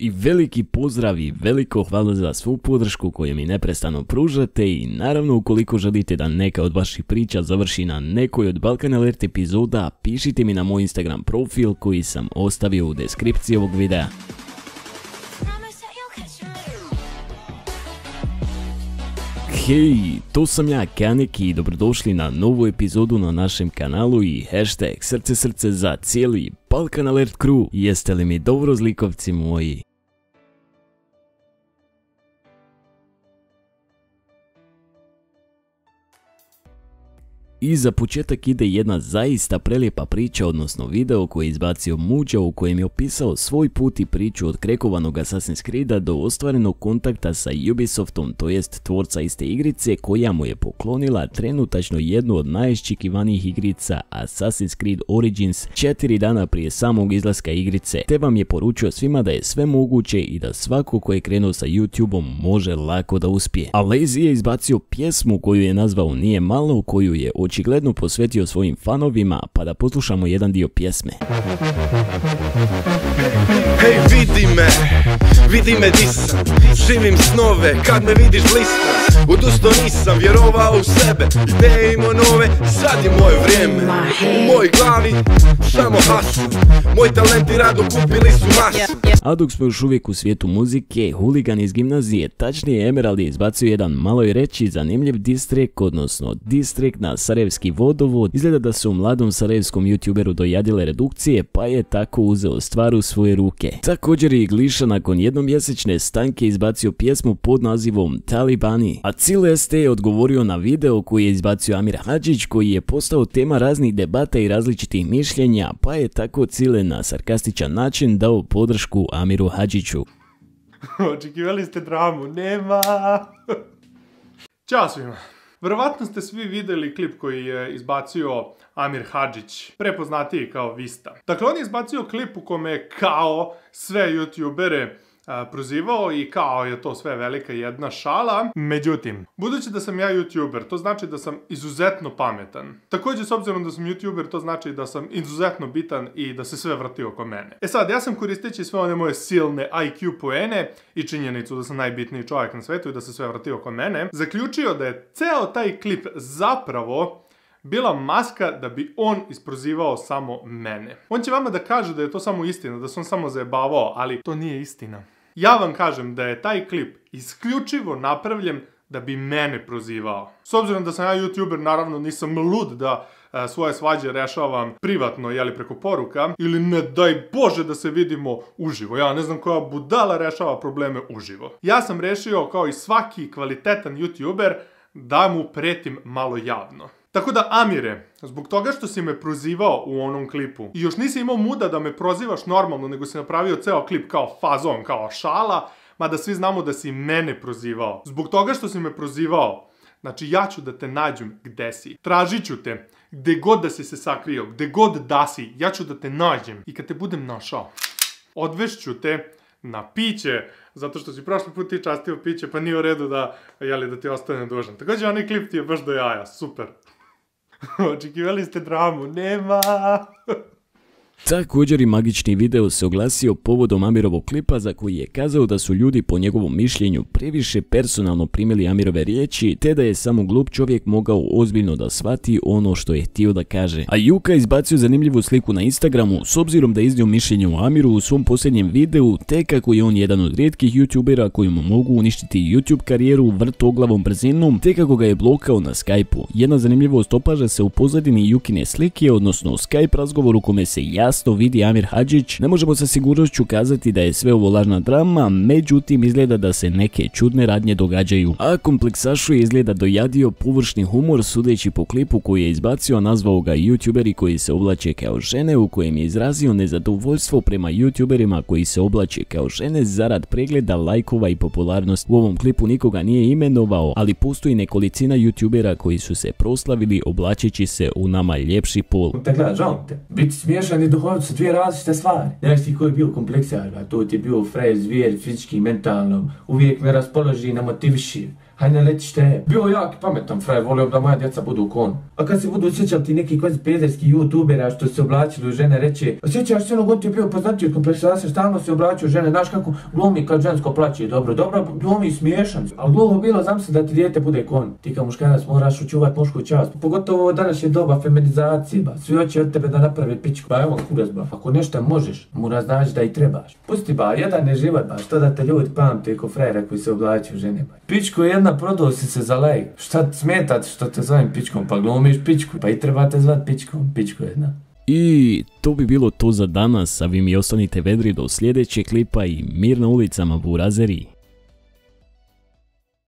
I veliki pozdrav i veliko hvala za svu podršku koju mi neprestano pružate i naravno ukoliko želite da neka od vaših priča završi na nekoj od Balkan Alert epizoda, pišite mi na moj Instagram profil koji sam ostavio u deskripciji ovog videa. Hej, to sam ja Kanek i dobrodošli na novu epizodu na našem kanalu i hashtag srce za cijeli Balkan Alert crew. Jeste li mi dobro zlikovci moji? I za početak ide jedna zaista prelijepa priča, odnosno video koji je izbacio Muđa u kojem je opisao svoj put i priču od krekovanog Assassin's Creeda do ostvarenog kontakta sa Ubisoftom, to jest tvorca iste igrice koja mu je poklonila trenutačno jednu od najiščekivanijih igrica Assassin's Creed Origins 4 dana prije samog izlaska igrice, te vam je poručio svima da je sve moguće i da svako ko je krenuo sa YouTubeom može lako da uspije. A Lazy je izbacio pjesmu koju je nazvao Nije malo, koju je očigledno posvetio svojim fanovima, pa da poslušamo jedan dio pjesme. Hej, vidi me di sam, živim snove, kad me vidiš blistam, odusto nisam vjerovao u sebe, ideje imao nove, sad je moje vrijeme, u mojoj glavi samo hasu, moj talent i rad okupili su masu. A dok smo još uvijek u svijetu muzike, huligan iz gimnazije, tačnije Emerald, je izbacio jedan malo i reći zanimljiv diss track, odnosno diss track na Sarajevski vodovod. Izgleda da su mladom sarajevskom youtuberu dojadile redukcije, pa je tako uzeo stvar u svoje ruke. Također je Gliša nakon jednomjesečne stanke izbacio pjesmu pod nazivom Talibani, a Cile ST je odgovorio na video koji je izbacio Amir Hadžić, koji je postao tema raznih debata i različitih mišljenja, pa je tako Cile na sarkastičan način dao podršku Amiru Hadžiću. Očekivali ste dramu, nema! Ćao svima! Vjerovatno ste svi vidjeli klip koji je izbacio Amir Hadžić, prepoznatiji kao Vista. Dakle, on je izbacio klip u kome je kao sve youtubere prozivao i kao je to sve velika jedna šala. Međutim, budući da sam ja youtuber, to znači da sam izuzetno pametan. Također, s obzirom da sam youtuber, to znači da sam izuzetno bitan i da se sve vrti oko mene. E sad, ja sam koristeći sve one moje silne IQ poene i činjenicu da sam najbitniji čovjek na svetu i da se sve vrti oko mene, zaključio da je ceo taj klip zapravo bila maska da bi on isprozivao samo mene. On će vama da kaže da je to samo istina, da sam samo zajebavao, ali to nije istina. Ja vam kažem da je taj klip isključivo napravljen da bi mene prozivao. S obzirom da sam ja youtuber, naravno nisam lud da svoje svađe rešavam privatno, jeli preko poruka, ili ne daj Bože da se vidimo uživo. Ja ne znam koja budala rešava probleme uživo. Ja sam rešio, kao i svaki kvalitetan youtuber, da mu pretim malo javno. Tako da, Amire, zbog toga što si me prozivao u onom klipu i još nisi imao muda da me prozivaš normalno, nego si napravio ceo klip kao fazon, kao šala, mada svi znamo da si mene prozivao. Zbog toga što si me prozivao, znači ja ću da te nađem gde si. Tražit ću te gde god da si se sakrio, gde god da si, ja ću da te nađem. I kad te budem našao, odvešću te na piće, zato što si prošli put ti častio piće, pa nije u redu da ti ostane dužan. Također, onaj klip ti je baš do jaja, super. Očekivali ste dramu, nema! Također i magični video se oglasio povodom Amirovog klipa za koji je kazao da su ljudi po njegovom mišljenju previše personalno primili Amirove riječi, te da je samo glup čovjek mogao ozbiljno da shvati ono što je htio da kaže. A Juka izbacio zanimljivu sliku na Instagramu s obzirom da je iznio mišljenje o Amiru u svom posljednjem videu, te kako je on jedan od rijetkih youtubera koji mu mogu uništiti YouTube karijeru vrtoglavom brzinom, te kako ga je blokao na Skype-u. Jedna zanimljivost opaža se u pozadini Jukine slike, odnosno Skype razgovor u kome se jasno vidi Amir Hadžić. Ne možemo sa sigurnošću kazati da je sve ovo lažna drama, međutim izgleda da se neke čudne radnje događaju. A kompleksašu je izgleda dojadio površni humor sudeći po klipu koji je izbacio, a nazvao ga youtuberi koji se oblače kao žene, u kojem je izrazio nezadovoljstvo prema youtuberima koji se oblače kao žene zarad pregleda, lajkova i popularnosti. U ovom klipu nikoga nije imenovao, ali postoji nekolicina youtubera koji su se proslavili oblačeći se u nama ljepši pol. Da gledaj, žalim te. Biti smiješan i duhovit su dvije različite stvari. Znaš ti ko je bio kompleksar, a to ti je bio frajer, zvijer, fizički, mentalno. Uvijek me raspoloži i namotiviši. hajde ne letiš te. Bio jak i pametan frajer, volio da moja djeca budu kon. A kad se budu sjećali ti neki pederski youtubera što se oblačili u žene, reče, sjećaš se onog on ti je bio poznatiji od kompleksacije, stalno se oblačio u žene, znaš kako glumi kad žensko plaće, dobro glumi smiješan, ali glupo bilo zamisli da ti dijete bude kon. Ti kao muškarac moraš učuvat mušku čast, pogotovo danas je doba feminizacije, ba, svi hoće od tebe da napravi pičku, ba evo kurac ba, ako nešto možeš, mora znaći da i trebaš. Pusti ba, jedan je život ba, što da te ljudi pamte ko frajera koji se oblačio u žene ba. Pičku jedna prodao si se za lajk, šta smetat što te zovem pičkom, pa glumiš pičku, pa i treba te zvat pičkom, pičku jedna. I to bi bilo to za danas, a vi mi ostanite vedri do sljedećeg klipa i mir na ulicama burazeri.